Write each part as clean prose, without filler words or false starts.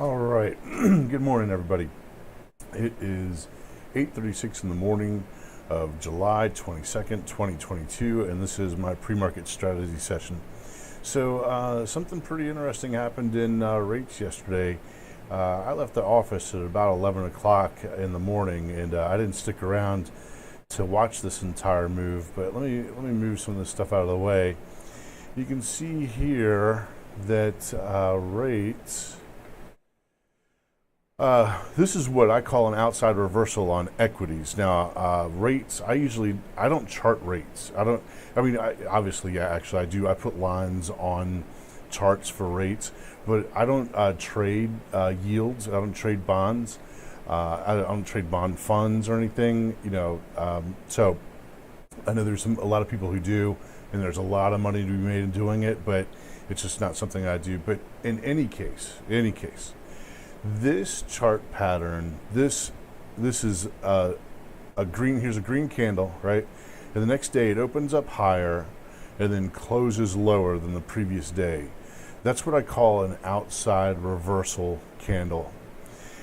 All right. Good morning, everybody. It is 8:36 in the morning of July 22nd, 2022, and this is my pre-market strategy session. So something pretty interesting happened in rates yesterday. I left the office at about 11 o'clock in the morning, and I didn't stick around to watch this entire move, but let me move some of this stuff out of the way. You can see here that rates... this is what I call an outside reversal on equities. Now, rates, I don't chart rates. Obviously, yeah, actually I do. I put lines on charts for rates, but I don't trade yields. I don't trade bonds. I don't trade bond funds or anything, so I know there's a lot of people who do, and there's a lot of money to be made in doing it, but it's just not something I do. But in any case, this chart pattern, this is a green. Here's a green candle, right? And the next day it opens up higher, and then closes lower than the previous day. That's what I call an outside reversal candle.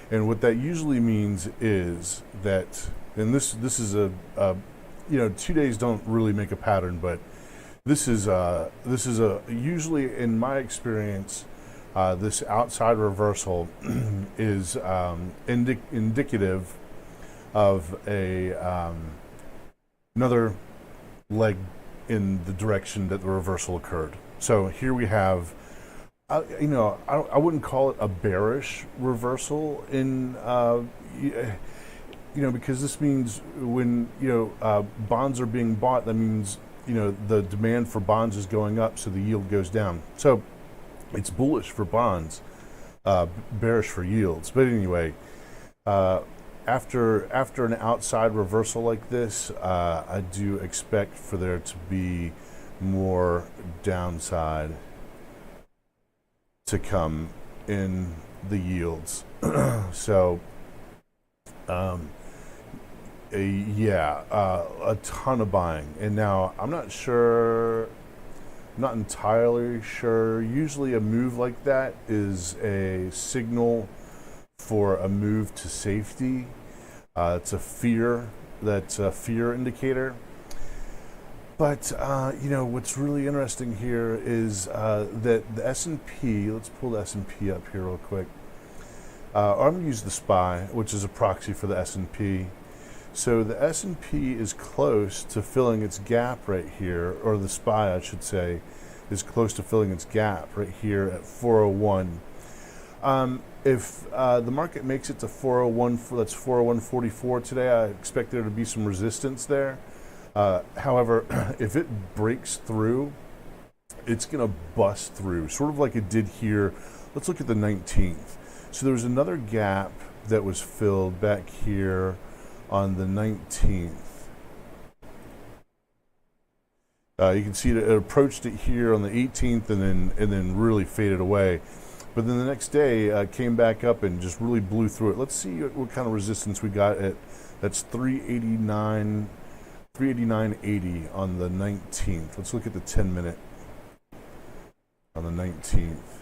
And what that usually means is that, and this is 2 days don't really make a pattern, but this is usually, in my experience, this outside reversal is indicative of another leg in the direction that the reversal occurred. So here we have, I wouldn't call it a bearish reversal because this means when bonds are being bought, that means the demand for bonds is going up, so the yield goes down. So it's bullish for bonds, bearish for yields. But anyway, after an outside reversal like this, I do expect for there to be more downside to come in the yields. So, a ton of buying. And now I'm not entirely sure. Usually a move like that is a signal for a move to safety. It's a fear indicator. But what's really interesting here is that the S&P, let's pull the S&P up here real quick. I'm going to use the SPY, which is a proxy for the S&P. So the S&P is close to filling its gap right here, or the SPY, I should say, is close to filling its gap right here at 401. If the market makes it to 401, that's 401.44 today, I expect there to be some resistance there. However, if it breaks through, it's going to bust through, sort of like it did here. Let's look at the 19th. So there was another gap that was filled back here on the 19th. You can see it approached it here on the 18th and then really faded away. But then the next day came back up and just really blew through it. Let's see what kind of resistance we got at. That's 389.80 on the 19th. Let's look at the 10-minute on the 19th.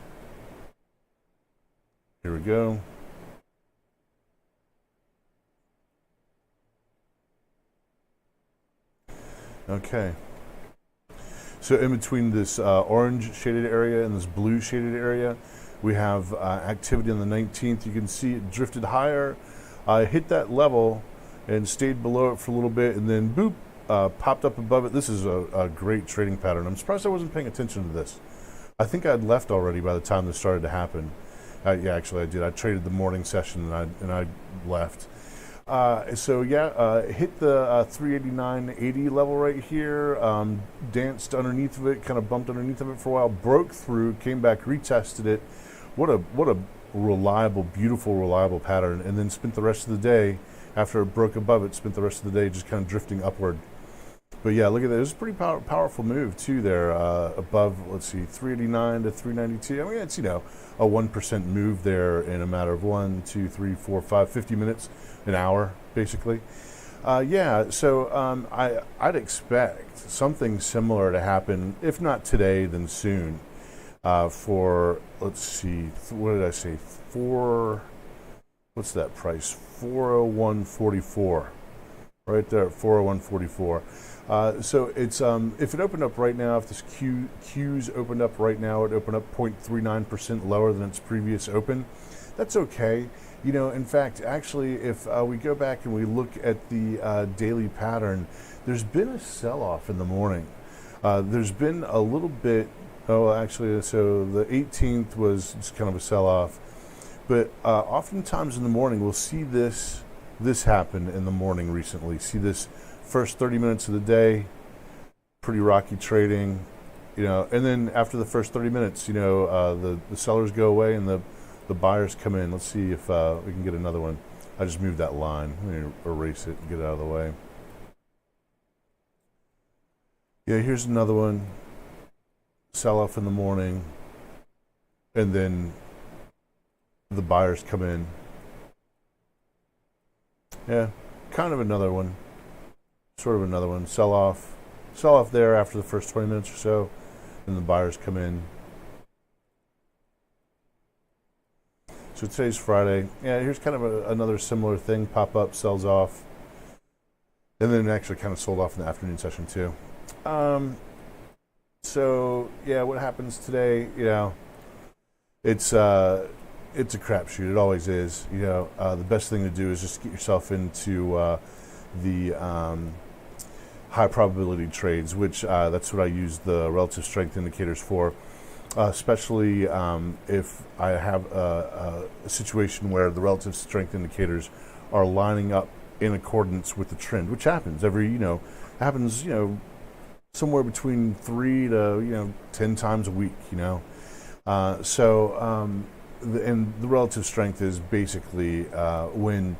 Here we go. Okay. So in between this orange shaded area and this blue shaded area, we have activity on the 19th. You can see it drifted higher, hit that level, and stayed below it for a little bit, and then boop, popped up above it. This is a great trading pattern. I'm surprised I wasn't paying attention to this. I think I'd left already by the time this started to happen. Yeah, actually I did. I traded the morning session and I left. Hit the 389.80 level right here, danced underneath of it, kind of bumped underneath of it for a while, broke through, came back, retested it. What a reliable, beautiful, reliable pattern, and then spent the rest of the day, after it broke above it, spent the rest of the day just kind of drifting upward. But yeah, look at that. It was a pretty powerful move too there, above, let's see, 389 to 392. I mean, it's, a 1% move there in a matter of 50 minutes, an hour, basically. I'd expect something similar to happen, if not today, then soon. for, let's see, what did I say? What's that price? 401.44. Right there at 401.44. So it's if it opened up right now, if this Q's opened up right now, it opened up 0.39% lower than its previous open. That's okay. In fact, actually, if we go back and we look at the daily pattern, there's been a sell-off in the morning. There's been a little bit. Oh, actually, so the 18th was just kind of a sell-off. But oftentimes in the morning, we'll see this happen in the morning recently. See this first 30 minutes of the day, pretty rocky trading, and then after the first 30 minutes, the sellers go away and the buyers come in. Let's see if we can get another one. I just moved that line. Let me erase it and get it out of the way. Yeah, here's another one. Sell off in the morning, and then the buyers come in. Yeah, kind of another one. Sort of another one. Sell off there after the first 20 minutes or so, and the buyers come in. So today's Friday. Yeah, here's kind of another similar thing. Pop up, sells off, and then it actually kind of sold off in the afternoon session too. So yeah, what happens today? It's a crapshoot. It always is. The best thing to do is just get yourself into the high probability trades, which that's what I use the relative strength indicators for. Especially if I have a situation where the relative strength indicators are lining up in accordance with the trend, which happens happens somewhere between 3 to 10 times a week. And the relative strength is basically when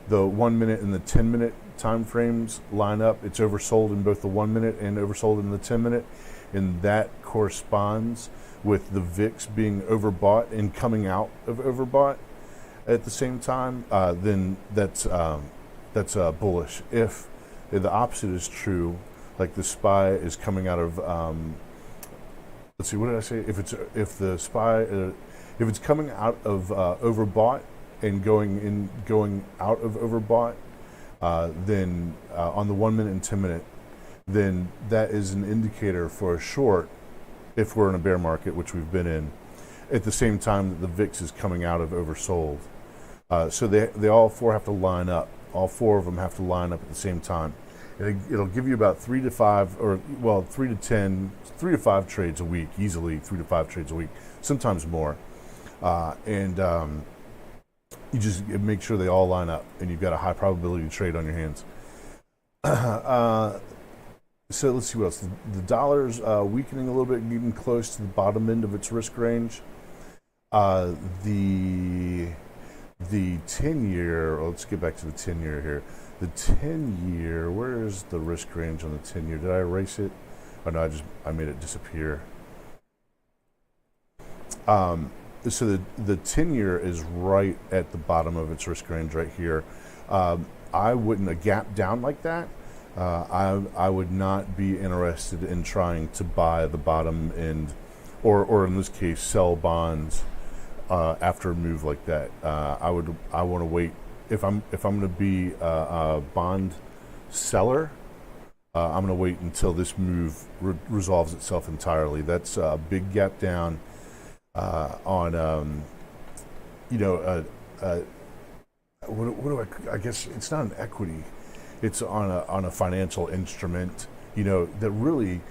the 1 minute and the 10 minute time frames line up. It's oversold in both the 1 minute and oversold in the 10 minute, and that corresponds with the VIX being overbought and coming out of overbought at the same time. Then that's bullish. If the opposite is true, like the SPY is coming out of let's see, what did I say? If the SPY if it's coming out of overbought and going out of overbought, then on the 1 minute and 10 minute, then that is an indicator for a short if we're in a bear market, which we've been in, at the same time that the VIX is coming out of oversold. So they all four have to line up. All four of them have to line up at the same time. It'll give you about 3 to 5, or 3 to 10, 3 to 5 trades a week, easily 3 to 5 trades a week, sometimes more. And you just make sure they all line up, and you've got a high probability trade on your hands. So let's see what else. The dollar's weakening a little bit, getting close to the bottom end of its risk range. The 10-year, let's get back to the 10-year here. The 10-year, where is the risk range on the 10-year? Did I erase it? Oh no, I made it disappear. So the 10-year is right at the bottom of its risk range right here. I wouldn't, a gap down like that, I would not be interested in trying to buy the bottom end, or in this case, sell bonds after a move like that. I want to wait. If I'm going to be a bond seller, I'm going to wait until this move resolves itself entirely. That's a big gap down on I guess it's not an equity. It's on a financial instrument, that really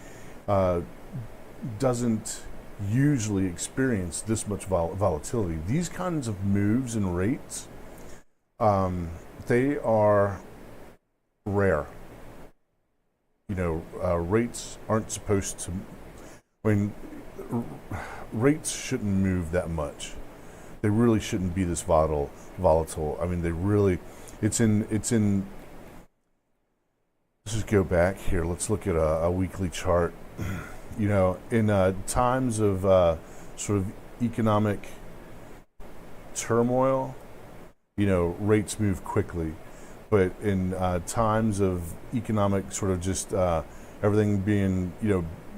doesn't usually experience this much volatility. These kinds of moves and rates, they are rare. Rates aren't supposed to. Rates shouldn't move that much. They really shouldn't be this volatile. I mean, they really. It's in. Let's just go back here. Let's look at a weekly chart. In times of sort of economic turmoil, rates move quickly. But in times of economic sort of just everything being,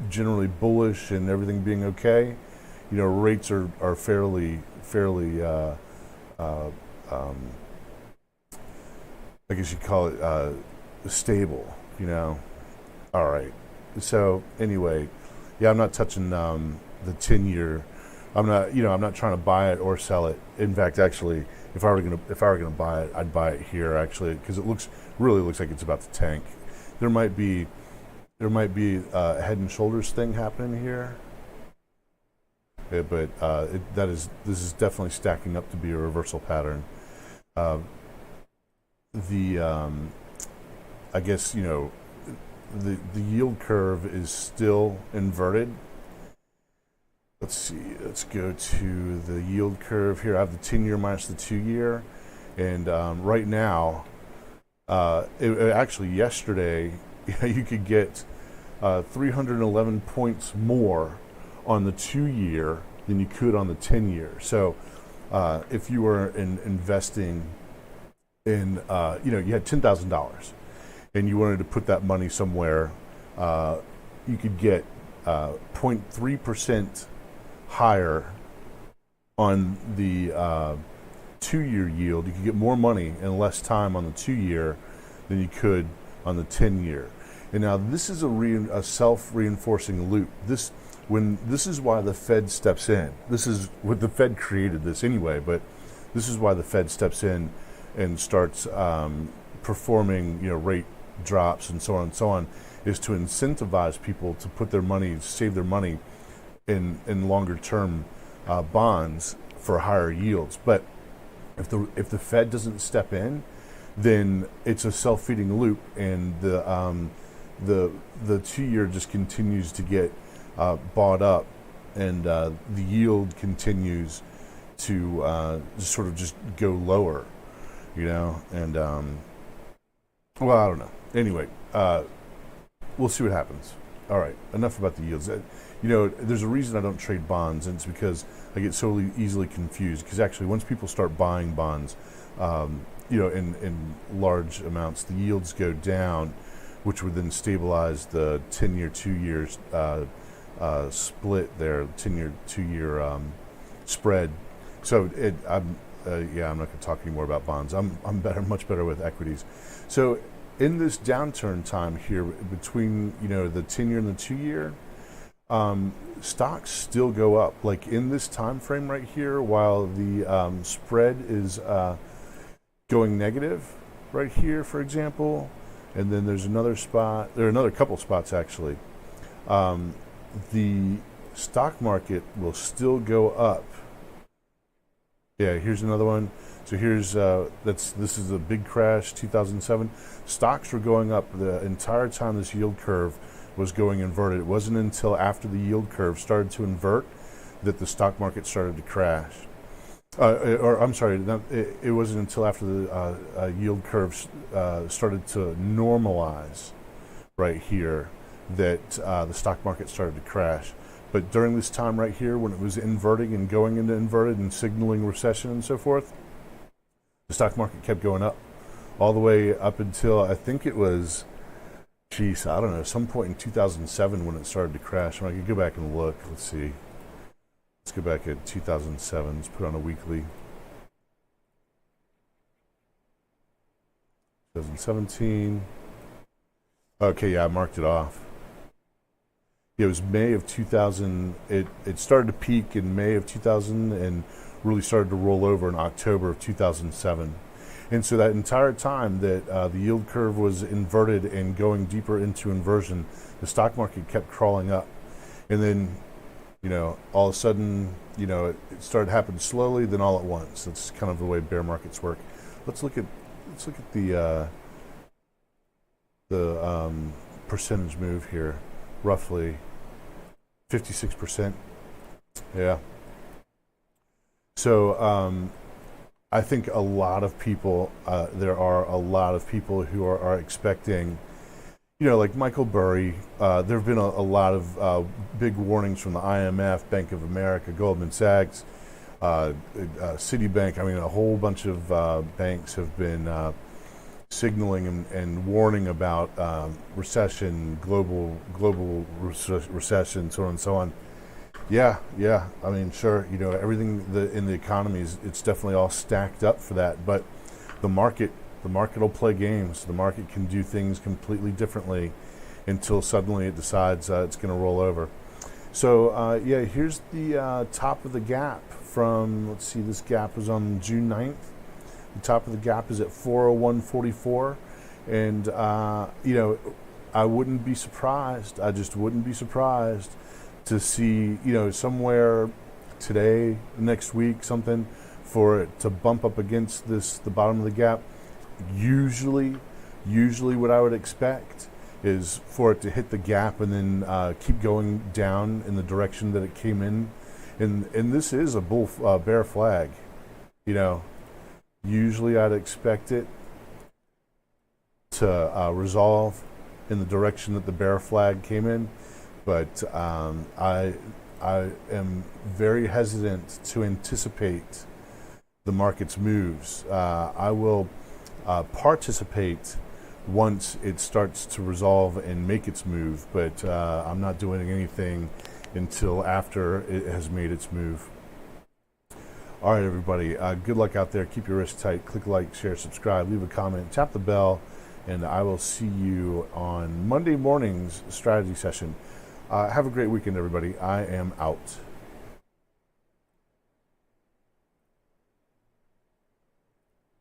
generally bullish and everything being okay, rates are fairly I guess you call it stable. All right. So anyway, yeah, I'm not touching the 10-year. I'm not trying to buy it or sell it. In fact, actually, if I were gonna buy it, I'd buy it here actually, because it really looks like it's about to tank. There might be a head and shoulders thing happening here, but this is definitely stacking up to be a reversal pattern. Uh, the I guess the yield curve is still inverted. Let's see. Let's go to the yield curve here. I have the 10-year minus the 2-year, and right now, actually yesterday, you could get 311 points more on the 2-year than you could on the 10-year. So, if you were investing in, you had $10,000, and you wanted to put that money somewhere, you could get 0.3% higher on the 2-year yield. You could get more money in less time on the 2-year than you could on the 10-year. And now this is a self-reinforcing loop. This is why the Fed steps in. This is what the Fed created this anyway, but this is why the Fed steps in and starts performing rate drops and so on, is to incentivize people to put their money, save their money in longer term bonds for higher yields. But if the Fed doesn't step in, then it's a self-feeding loop, and the 2-year just continues to get bought up, and the yield continues to just sort of just go lower, and well, I don't know. Anyway, we'll see what happens. All right, enough about the yields. There's a reason I don't trade bonds, and it's because I get so easily confused. Because actually, once people start buying bonds, in large amounts, the yields go down, which would then stabilize the 10-year, 2-year split there, 10-year, 2-year spread. So I'm not going to talk anymore about bonds. I'm much better with equities. So in this downturn time here between the 10-year and the 2-year, stocks still go up. Like in this time frame right here, while the spread is going negative right here, for example, and then there's another spot. There are another couple spots actually. The stock market will still go up. Yeah, here's another one. So here's this is a big crash, 2007. Stocks were going up the entire time this yield curve was going inverted. It wasn't until after the yield curve started to invert that the stock market started to crash. It wasn't until after the yield curve started to normalize right here that the stock market started to crash. But during this time right here, when it was inverting and going into inverted and signaling recession and so forth, the stock market kept going up all the way up until I think it was, some point in 2007 when it started to crash. I could go back and look. Let's see. Let's go back at 2007. Let's put on a weekly. 2017. Okay, yeah, I marked it off. It was May of 2000. It started to peak in May of 2000 and really started to roll over in October of 2007. And so that entire time that the yield curve was inverted and going deeper into inversion, the stock market kept crawling up. And then, all of a sudden, it started happening slowly, then all at once. That's kind of the way bear markets work. Let's look at the percentage move here. Roughly 56%. Yeah. So I think a lot of people, there are a lot of people who are expecting, like Michael Burry. There have been a lot of big warnings from the IMF, Bank of America, Goldman Sachs, Citibank. A whole bunch of banks have been signaling and warning about recession, global recession, so on and so on. Yeah. I mean, sure. Everything in the economy it's definitely all stacked up for that. But the market, the market will play games. The market can do things completely differently until suddenly it decides it's going to roll over. So yeah, here's the top of the gap from. Let's see, this gap was on June 9th. The top of the gap is at 401.44, and I wouldn't be surprised. I just wouldn't be surprised to see, somewhere today, next week, something for it to bump up against the bottom of the gap. Usually what I would expect is for it to hit the gap and then keep going down in the direction that it came in. And this is a bear flag. Usually I'd expect it to resolve in the direction that the bear flag came in, but I am very hesitant to anticipate the market's moves. I will participate once it starts to resolve and make its move, but I'm not doing anything until after it has made its move. All right, everybody, good luck out there. Keep your wrists tight. Click like, share, subscribe, leave a comment, tap the bell, and I will see you on Monday morning's strategy session. Have a great weekend, everybody. I am out.